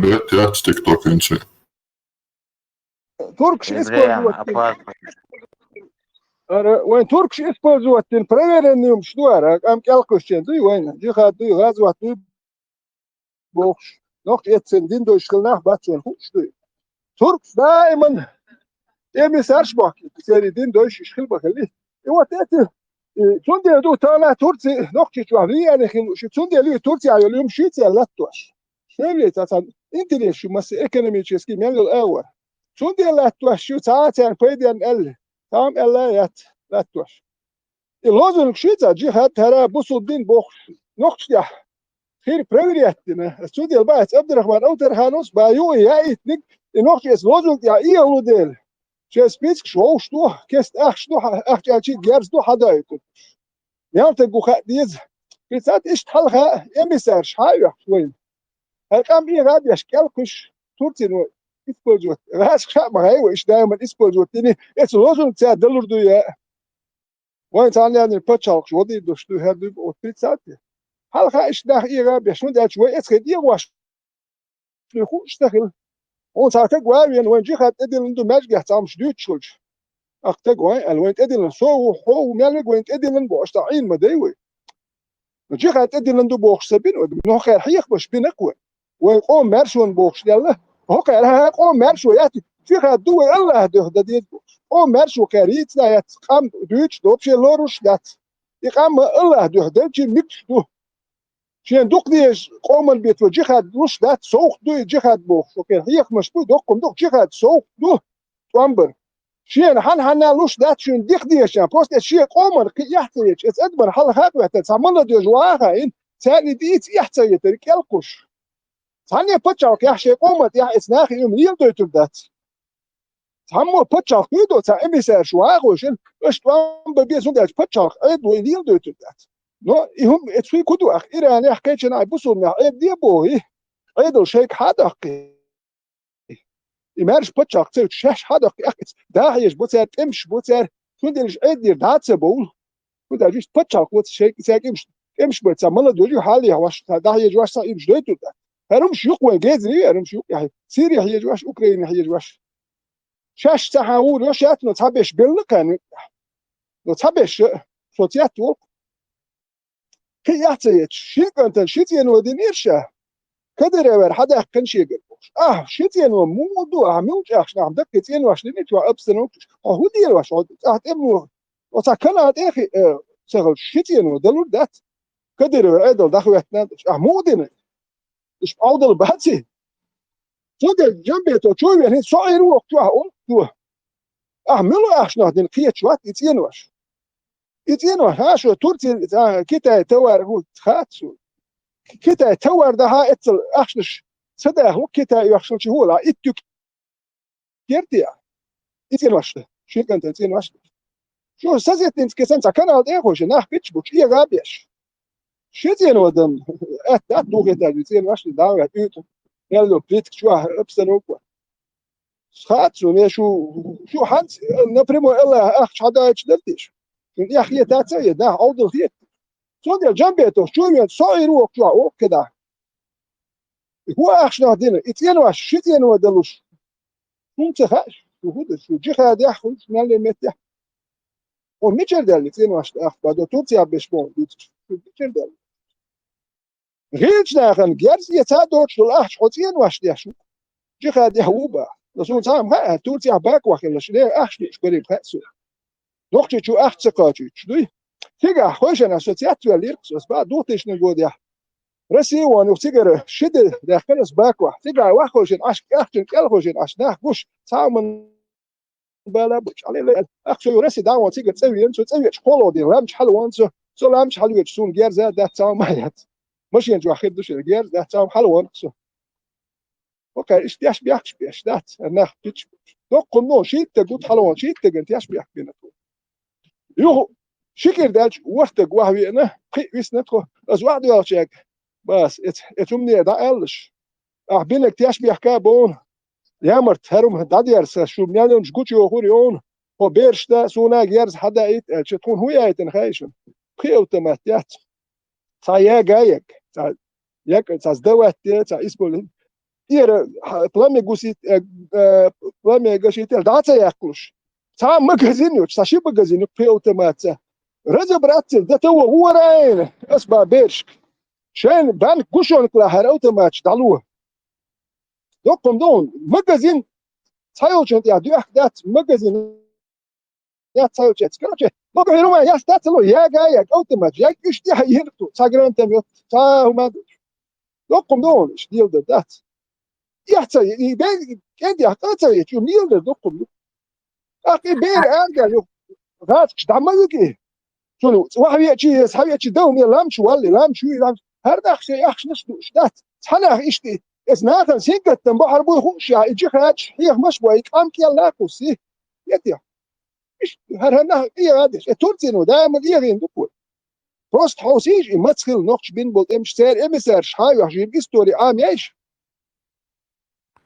Red ja TikTokinči. Turks وين تركش использовать проверенным штуарак ам калкушчен дуй война жихат дуй газват дуй бохш noch jetzt in den Deutschland nach Batschen Hutstück Turks دائما эмисарш бак сери den Deutsch schilbakali вот это تندي دو تانا تركي noch تشوفي يعني شو تندي لي تركي على اليوم شيء لاتوش شنو تاع انت ليش مس ايكونوميكسكي من الاول تندي لاتوش شو ساعات يعني بيدن ال تمام الا لاتوش اللازم شيء جهات ترى بوسودين بوخ نقطة خير بريوريتنا استودي البايت عبد الرحمن او ترهانوس بايو يا اتنك نقطة لازم يا ايه وديل شو سبيسك شو كست شو شي جيرز دو حدايت يوم تقو خديز بسات ايش تحلها امسار شايع وين هالكام ايه غادي اشكالكش تورتي نو اسبوجوت راس شاب هاي وايش دائما اسبوجوت تاني اس لازم تاع دلر دو يا وين تعال يعني بتشالك شو دي دوش دو هاد دو بسات هالها ايش داخ ايه غادي شنو دات شوي اس خدي واش شنو خوش داخل اون تاع كواوين وين جي خد ادل ندو ماجي تاع مش دوت شولش اختقوا وين ادل سو هو مالك وين ادل بوش تعين مداوي جي خد ادل ندو بوش سبين ودو خير حيخ باش بينقوا ويقوم مارشون بوش يلا هو قال ها قوم مارشو ياتي في خد دو الله ده ديت بوش قوم مارشو كاريت لا يتقام دوتش دوبشي لوروش دات يقام الله ده جي ميكس دو شين دوق ديش قوم البيت وجي خد وش دات سوق دو جي خد بوش وكان حيخ مش بو دوق جي خد سوق دو توامبر شين حنا لوش دات شين ديخ ديش يعني بروست شي قومر يحتاج اس ادبر حل هات وتعمل دو جواها ان ثاني ديت يحتاج تركلكش ثاني بتشاك يا شي قومت يا اسناخ يوم يلدو تبدات ثمو بتشاك يدو تا امسار شواغوشن اش توامبر بيزون داش بتشاك ادو يلدو تبدات نو يهم اتسوي كدو اخ ايراني حكيت انا بوسو مع دي بوي ايدو شيك حدق إمارش بتشاق تسوي شاش حدا أكيد ده هيش بوتر إمش بوتر كون دلش أدير داتس بول كون ده جيش بتشاق وات شيء ساق إمش بوتر ملا دولي حالي هواش ده هيش واش صار إمش دوتو ده هرمش يقوى جذري هرمش يق يعني سوريا هي جواش أوكرانيا هي جواش شاش تحاول واش ياتنو تحبش بلقان لو تحبش صوتياتو كي يعطيت شيء كنت شيء إنه دينيرشة كدر ور حدا كان شيء قلبوش شتين وموضوع عملت اخشنا عم دكتين واش نيت وابسنوت هو دير واش اتمو وتكلت اخي شغل شتين ودلو دات كدر ور ادل دخوتنا مودين ايش اودل باتي تود جنبيتو شو يعني صاير وقت تو اعملوا اخشنا دين كيت شوات يتين واش هاشو تورتي كيتا توار هو تخاتسو كيتا توار ده اتل اخشنش سدا هو كيتا يخشنش هو لا اتو كيرتيا اتين واش شو كانت اتين واش شو سازيت انت كسنت كان هاد ايه خوش ناح بيتش بوش ايه غابيش شتين ودم ات دو كيتا اتين واش داو ات يلو بيت شو ابسنوك خاتسو مي شو حنت نبريمو الا اخ حدا اتشدتش يا اخي تاتسي ده اودل هيك صدق جنبيتو شو من صاير وقتوا كده هو اخشنا دينا اتين واش شتين ودلوش كنت خاش شو جي خاد ياخذ من اللي متى وميتشر دال اتين واش اخ بعد توتي باش بون ميتشر دال غيرش ناخن جرز يتادوش الاخ حوتين واش دي شو جي خاد يهوبا لسون تام ها توتي باك واخل شنو اخش شكري بخسو نقطه شو اخ تقاجي شدوي تيجا خوش انا سوتياتو ليركس بس بعد دوتش نقول رسي وانو تيجر شد داخل باكوا تيجا واخوشن عش اخشن كلخوشن عش ناخوش تعمل بلا بش على اخشو رسي داو تيجر تسوي انت تسوي شكولو دي رامش حلو انت سو رامش حلو يتسون غير زاد ده تاع مايات ماشي انت واخد دوش غير ده تاع حلو انت اوكي ايش بياش بيحش بياش دات ناخ بيتش دو قنو شي تقول حلو شي تقول ياش بيحكي بينك يو شكر داج وقت قهوي انا قيس نتخو از واحد ياشك بس اتمني دا الش بينك تياش بيحكي بون يامرت هرم داديرس شو بنيان جوتشي وخوريون هو بيرشتا سونا جيرز حدا ايت تكون هو ايت نخايشن قيو تماتيات صايا جايك як создавать це использовать. Ира пламя гусит пламя гаситель даться яклуш. Сам магазин, саши магазин при автомате. Разобраться до того уровня, асбабершк. Шен банк гушон клахар автомат далу. Доком дон магазин 사요전 야 뉘악 магазин я 사요전 короче 뭐 이러면 야 스타트로 야가 야 automat 야 küste hayırtu sagrantem yok ta huma dokum don stilde dat ja ben kendi hakata geçiyorum niye dokum akı bir erga yok rahat çıkamadı ki şunu sahiçi davum ya lam şu valli lam şu lam her dakika yaxşınız dat sana işte اسمعها سكت بحر بو خوش يا اجي خاش هي مش بو كام كي الله كوسي يتي مش هرنا ايه هذا تورتينو دائما يغين دكول بروست حوسيج ما تخيل نقش بين بول امشتر امسر شاي وحجيب استوري اميش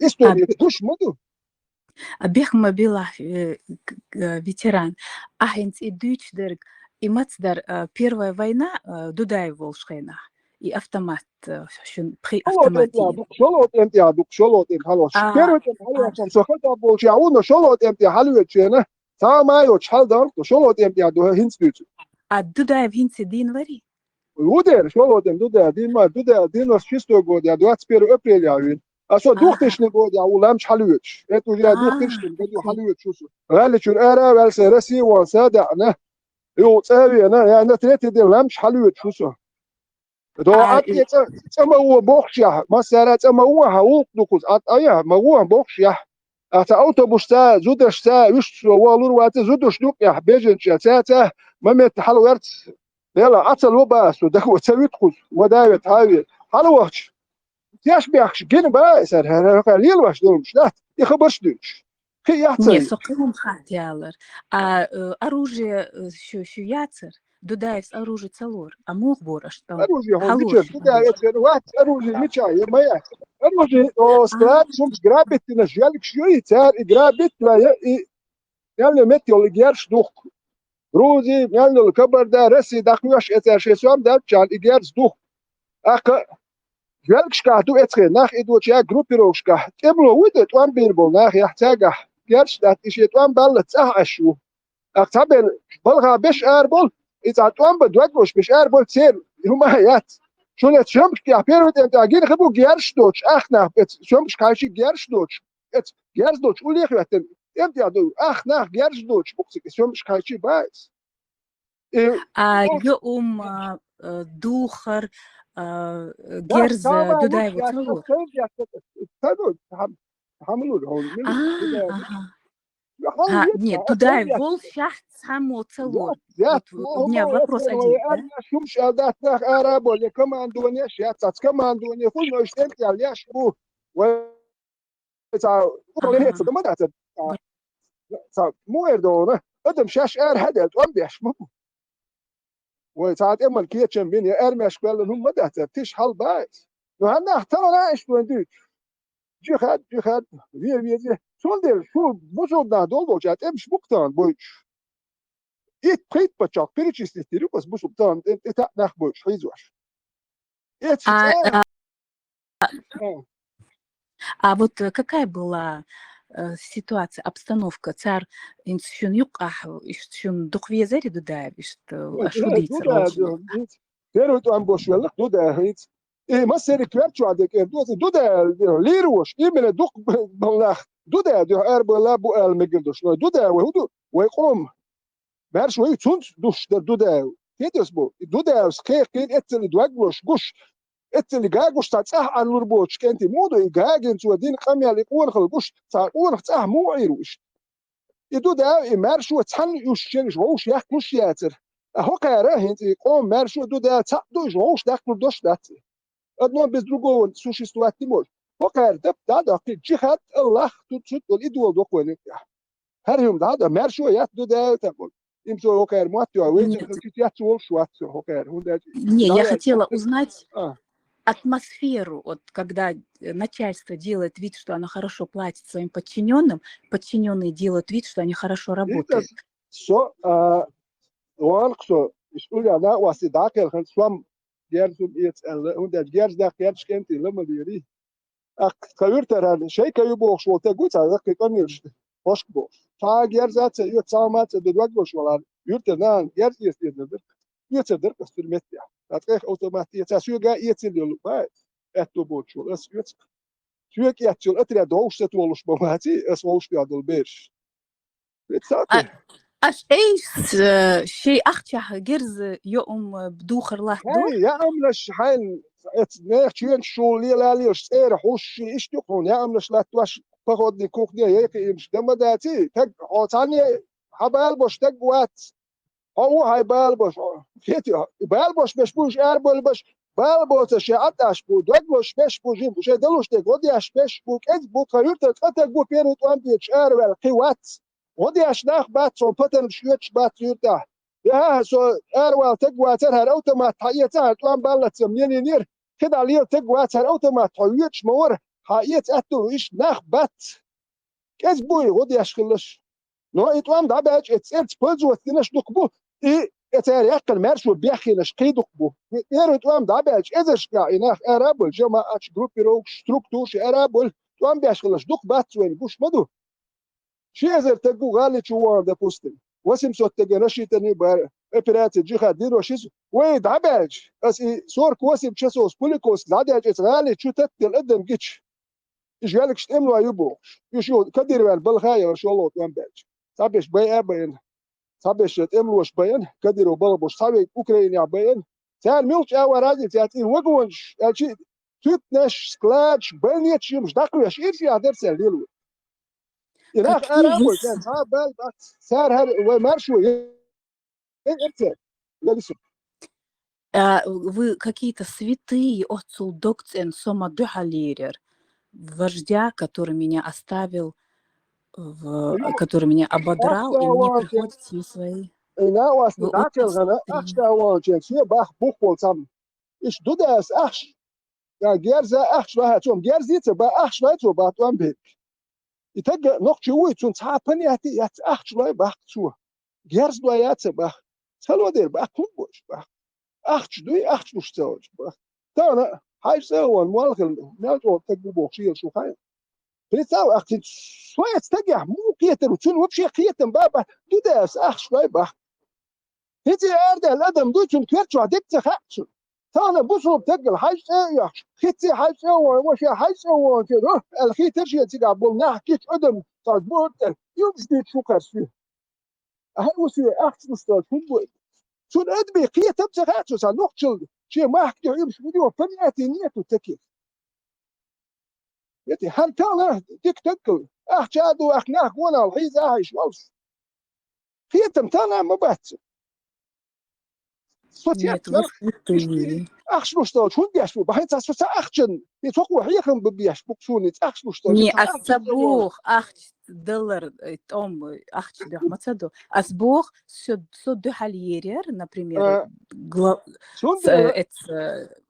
استوري دوش مدو Бех мобила ветеран. Ахенц и Дүйчдерг и Мацдар первая война Дудай Волшхена. И автомат, при автомате. شلوت انت يا دك شلوت انت خلاص كيرت خلاص سخط ابو شاون شلوت انت حلوت شنو سما يو تشالدر شلوت انت يا دو هينسبيت Дудаев хинце динвари. ودير شلوت انت دو دين ما دو دين شيستو غود يا 21 ابريل يا اسو دوختشن غود يا ولام حلوت اتو يا دوختشن بدو حلوت شو غالي شو ارا والسرسي وصادعنا يو تساوي انا يعني تريتي دي لامش حلوت شو دو أتي تما هو بوخشة مثلا تما هو هوق نقول أتأيه ما هو بوخشة أتا أوتوبوس تا زودش تا يش والور وات زودش نوك يا بيجن تا ما متحلورت يلا أتصل بس ودخل تسوي تخذ ودايت هاي حلوش تياش بيخش جن بقى سر هذا قليل واش دولش لا يخبرش دوش خي Не, يحصل соколом хатялар. А оружие şu яцер. Дудаев с оружие целор. А мог бораш там. أروجي هون Халош. بيجر كده يصير وقت أروجي متشاي ما يا أروجي أو سكراب شمس جرابت نجالك شوي تار جرابت لا يعني متيول جيرش دوخ روزي يعني الكبر ده رسي دخلوش اترشيسوام ده جال جيرش دوخ أك جالك شكاتو اتخي ناخ إدو تشا جروبي روشكا تبلو ودت وان بيربو ناخ يحتاجه جيرش ده تشيت وان بلت أشو أكتبل بلغا بش أربول إذا توان بدوش بش أربول تير هما هيات شو شمش كي أبيرود أنت أجين خبو جيرش دوش أخنا شمش كاشي جيرش دوش جيرش دوش وليه خياتن أنت يا دو أخنا جيرش دوش بقصك شمش كاشي بايس А يوم духар герз Дудаев целор. تدو حملوا لهم А, нет, Дудаев вол шахт само целор. Вот у меня вопрос один. شوف شهادات ناخ أراب ولا كمان دنيا شهادات كمان دنيا كل ما اشتمت على يشبو و ما دعت مو يردونه قدم شاش هذا توم بيشمو وساعات اما الكيتشن بين ارمش قال لهم ما دعت تش حل بايس وهنا احتمال ايش وندي جهاد في شو دير شو بوجودنا دول جات امش بوقتان بوش إيه بريت بتشاك بريتشيس نستيرو بس بوش بوقتان انت ناخ بوش حيزوش إيه А вот какая была ситуация, обстановка? Царь институт юках, институт духвезери Дудаев, что шудица. Теперь он бошвелых Дудаев. إيه ما سير كوارتشو عندك دودا ليروش إيمن دوق بالله دودا دو أربعة بو المجلدوش دودا وهدو ويقوم مارش وهي تونس دوش دودا كيدس بو دودا سكير كين اتل دواجوش قش اتل جاجوش تاع عن لوربوش كنت مودو جاجن تو دين قمي على قون خلقوش تاع قون تاع مو عيروش دودا مارش وتحن يوش وش يحكوش ياتر هو قاره انت قوم مارش دودا تاع دوش وش داخل دوش داتي одно без другого существовать не может. Пока да, джихад, Аллах, тут идол доконы. Харим да, мершо я туда это вот. Им что окей, матью, а вы я цол шватсо, окей. Не, я хотела узнать атмосферу, вот когда начальство делает вид, что оно хорошо платит своим подчиненным, подчиненные делают вид, что они хорошо работают. Что, он что, что я на вас и дакер, swam جارسون يتسأل هون ده جارس ده جارس كنت لما بيري كويرتر هذا شيء كيبوخ شو تقول هذا كيكونيش hoş bu. Ta gerzat yok sağmat de dog boş var. Yurtdan gerz yestidir. Yurtdur kastırmet ya. Tatlı otomatik tasyoga yetiliyor. Bak. Etto boş. Es yurt. Türk yatıyor. Ötre doğuşta oluşmaması es oluşuyor bir. Lütfen. اش ايش شيء اختها جرز يوم بدوخر له دور Hey ya amlaş hain et ne çün şu lilalıyoruz. Hoş iş yok ya amlaş la tuş فقط كوخني هيك مش دم داتي تك ثاني حبال باش تك وات هو هاي بال باش كيتي بال باش بوش اربل باش بال باش شعت اش بو دوت باش بوجين باش دلوش تك ودي اش بو كز بو كيرت تك بو بيرو توان بيش اربل قوات ودي اش ناخ بات سو بتن شوتش بات يرتا يا سو اربل تك واتر هر اوتومات حيتا توان بالت مليونير كده عليه تك واتر اوتومات حيتش مور حقيقة أتو إيش ناخ بات كاس بوي غودي أشخلش نو إتوام دعباج إتس بوزو وثناش دقبو إيه إتاري أقل مارشو بيخي نشقي دقبو إير إتوام دعباج إذا شكا إناخ أرابل جماعة جروبي روك ستروكتوش أرابل توام بيشخلش دق بات وين بوش مدو شي إذا تقو غالي شوان دا بوستن واسم صوت تقى نشي تاني بار إبراتي جيخا ديرو شيسو وين دعباج أسي سورك واسم شاسوس بوليكوس دعباج إتغالي شو تتل قدم جيتش إيش قالك شتملوا يبو يشو كدير بالبلخاية وشو الله توان باج صابيش بيا بين صابيش تملوا بين كديروا بالبوش صابي أوكرانيا بين سال ميلش أو راجل تاتين وقونش أشي تتنش سكلاتش بنيتش مش داخل إيش في هذا ساليلو إناخ أرابول كان صاب بال سار هر ومارشوا إرتر لسه вы какие-то святые отцу докцен сома духалерер вождя, который меня оставил, который меня ободрал, и мне приходится на свои... إنا Вы واستدعك очень الغناء святые. أخشى وانجن شيء باخ بوخول سام إيش دوداس أخش يا جيرزا أخش لها توم جيرزيت با أخش لها تو با توم بيت يتجا نقش وي تون تعبني هتي يت أخش لها باخ تو جيرز لها يت باخ سلوا دير باخ كوبوش باخ أخش دوي أخش مشتاج باخ تانا هاي سوون والغل نالتو تجو بوشيل شو خايف بيتاو أختي شوية تجاه مو كيتر وتون وبشي كيتم بابا دوداس أخش لها باخ هتي أرد الأدم دوتون كيرتشو عديك تخاطشو تانا بوصل تقل حاج يا خيتي حاج وش حاج كده الخي ترشي تيجا بولنا حكيت أدم تاجبوت يوم جديد شو كرسي هل وسي أخت مستوى شون أدبي قية تبتغاتو سا نقتل شيء ما حكي يمش فيديو فنياتي نيتو تكيف يتي هل تانا ديك تقل أحجادو أخناك وانا الحيز أعيش والس قية تانا ما باتس Нет, вы святые. Ach, что schon бьешь, бахать за что ахчен. И только уехал бы бьешь, буксунец. Ах, что. Не асабух, $8 том, $8 мацаду. Асбух со духалерер, например,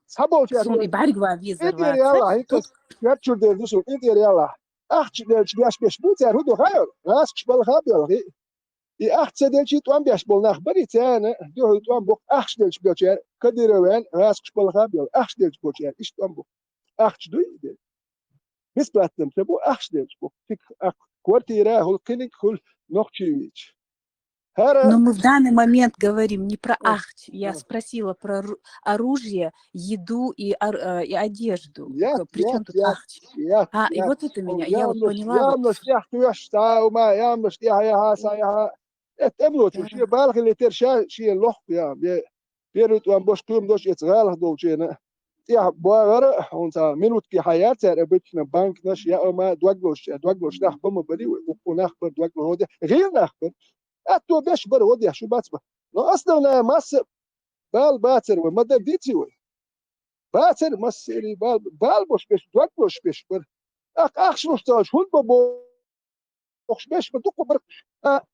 Сабол я. сун и баригва визер. Это реально, это я чудо душо, это реально. Ах, бьешь бьешь, будь я руду хаю. Раз кшбал хабел. И ах, цедельчи туам бьешь бол нахбари цена, дё туам бок ах шдельч бьёчер, кадировен, раз кшбал хабел, ах шдельч бьёчер, иш туам бок. Ах чдуй. Бесплатным тебу ах шдельч бок. Тик ах квартира, хол клиник, хол нохчевич. Но мы в данный момент говорим не про ахч. Я спросила про оружие, еду и одежду. Причем тут ахч? И вот это меня, я вот поняла. تملوت شيء بالغ اللي ترشا شيء لوح يا بيرت وان باش توم دوش يتغالغ دول شيء يا بوغر انت منوت كي حياتي ربتنا بنك نش يا ما دوغلوش نخبم بدي ونخبر دوغلو هذا غير نخبر اتو باش بر ودي شو باتبا نو اصلا ماس بال باتر وما ديتي وي باتر مسيري بال باش دوغلوش باش بر اخ شنو ستاج هون بابو وخش باش بدق بر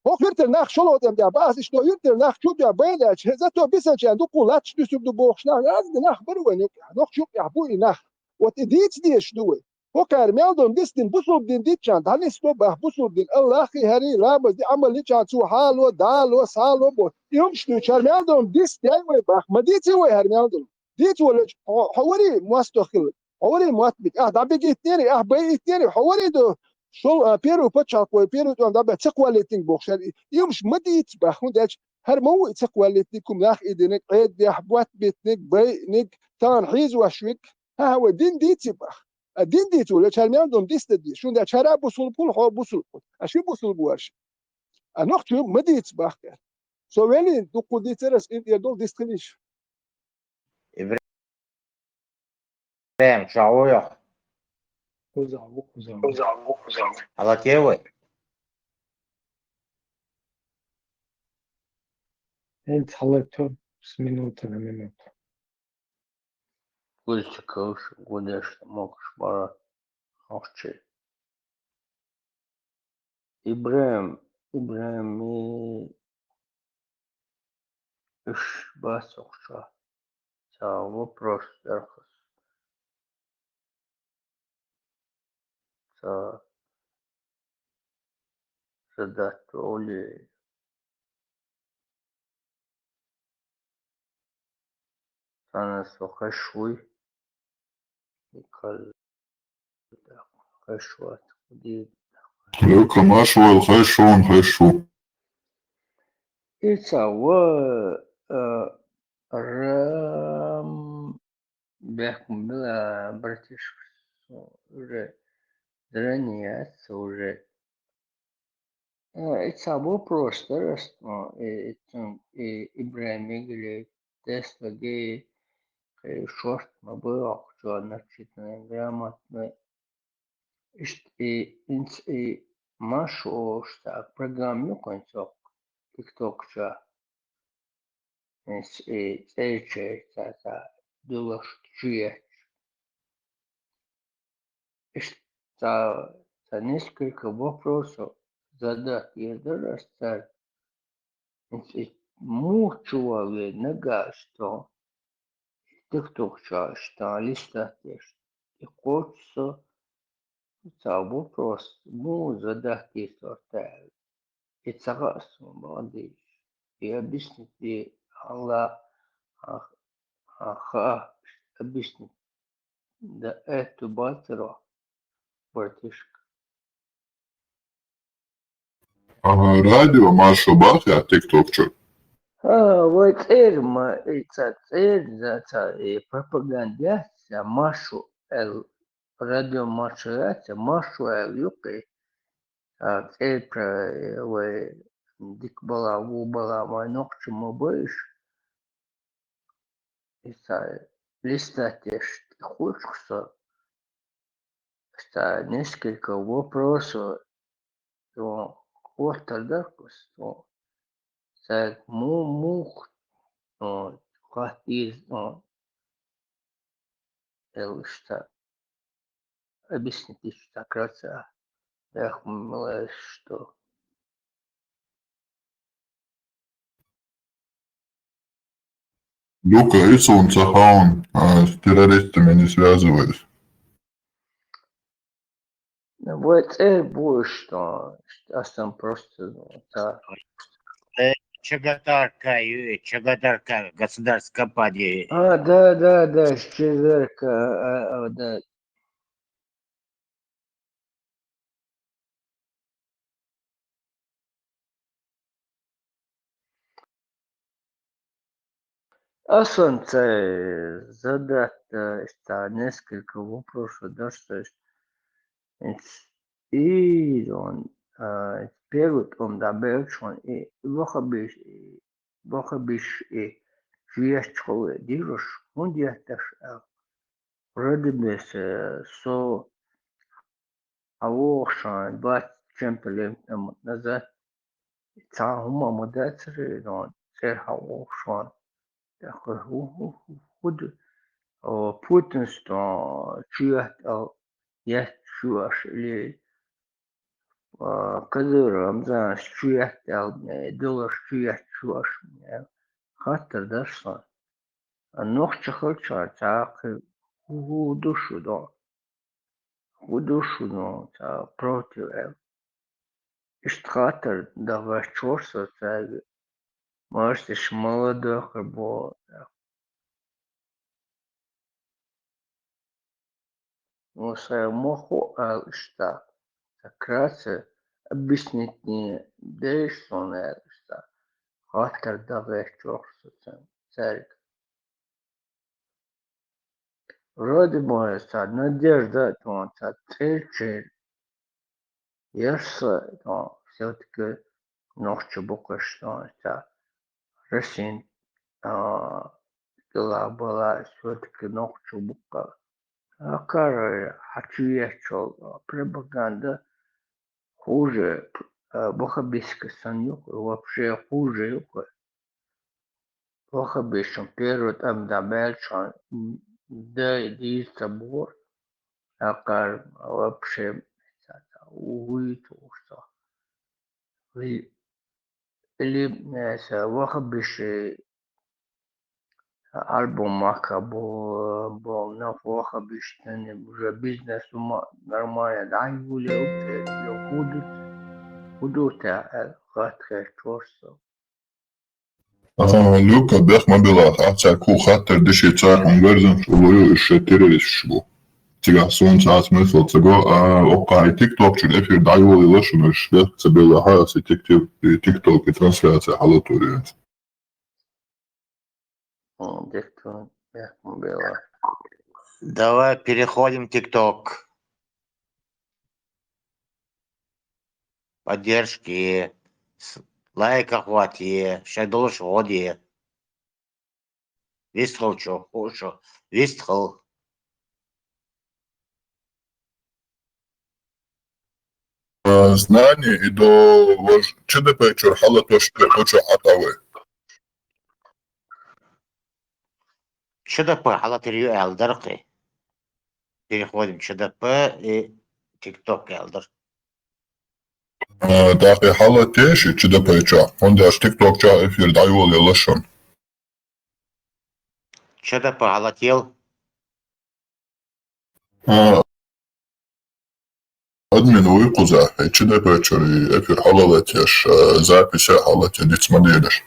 هو يرتل ناخ شلو دم يا باس شنو يرتل ناخ شو يا بينك زاتو بيسن عندو قولاتش تسب دو بوخش ناخ ناخ بر وين ناخ شو يا بوي ناخ وتديت دي شنو هو كارميل دون ديستن بوسول دين ديتشان داني ستو باه بوسول دين الله خي هري لا بس دي عمل ليتشان سو حالو دالو سالو بو يوم شنو كارميل دون ديست داي وي باه ما ديتي وي هرميل دون ديت ولا حوالي مستقل حوالي مطبق دابا جيتني بيتني حوالي دو شو بيرو بتشاك بيرو دابا تقواليتين بوخشار يمش مديت باخون داش هر مو تقواليتكم لاخ ايدنك عيد دي حبوات بيتنك بينك تان حيز وشويك ها هو دين ديت باخ الدين ديت ولا تشالميان دوم ديست دي شو دا شرا بوصل بول هو بوصل اشي بوصل بواش انوخت مديت باخ سو ويلي دو قديترس يدول ديستليش إبراهيم شعوية Kuzağlı. على كيوي Ent halatör minut. قلت كوش قدش موكش برا أخشي إبراهيم إيش بس أخشى تا вопрос درخص تا задать роли أنا سخشوي يكال خشوات ودي لك ما شو الخشون خشو إتساوى رام بيحكم بلا برتش уже зрение уже это вопрос раз Ибраим или тест лаги шорт мабыл что начитанная грамотно и машу что программу концов TikTok что и цельче это было что что несколько вопросов задать и раз mutually negasto TikTok что листать и хочется вопрос задать и сортать и согласно молодежь и объяснить и Allah объяснить да эту батеру братишка. راديو ما شو باقي على تيك توك شو وغير ما غير пропагандация машу радио маршрутация машу юки про дик была убала мой ногти мобыш и листать хочется что несколько вопросов вот тогда что мух хватит что объяснить что кратко я думаю что Люка Исун Цахаун с террористами не связывались. вот будет что сам просто Чагадарка, государственная компания. да, Чезарка, да. Солнце задать несколько вопросов, да, что есть. И он первый он добавил, что и вахабиш и жвачковые дирож, он диаташ, вроде бы со авошан 20 чем-то лет назад, цахума модацери, он цехавошан, такой худ Путин, что чья есть чуваш или Кадыров, да, чья доллар чья чуваш, хатер дошла. Ногти хочет, так душу, да, душу, да, против. Хатер давай чорса, так, может, молодых, бо моху алышта. Вкратце объяснить не даешь сон алышта. Хатер давай чохсуцем. Царик. Вроде бы надежда, то цель. Если все-таки ночью буквы что Россия была все-таки ночью буква. А короче, хочу я что пропаганда хуже бухабиска санюк вообще хуже бухабишем первый там добавил да и собор а вообще увы то что или бухабиши альбом мака был на бухабишь уже бизнес нормально да и были худота хатка чорсо Люка бях мобила, цар ку хаттер диши цар хунгарзан шулую террорист шбу. Тига сон цар смысл цего, ока и тикток чун эфир дайволи лашуну шбях цабила хаяс и тикток и трансляция халатурия. Диктор бях мобила. Давай переходим в ТикТок. Поддержки. Лайка хватит. Шайдолш води. Вистхал чо. Хошо. Вистхал. Знание и до ЧДП чур халатош хочу атавы. ЧДП халатерью элдерки. Переходим в ЧДП и ТикТок элдер. Дахи халатеши ЧДП ча. Он даже тикток ча эфир дайволи лашун. ЧДП халател. Админ уйкуза, ЧДП чур эфир халалатеш, запись халатеш, дицмадедеш.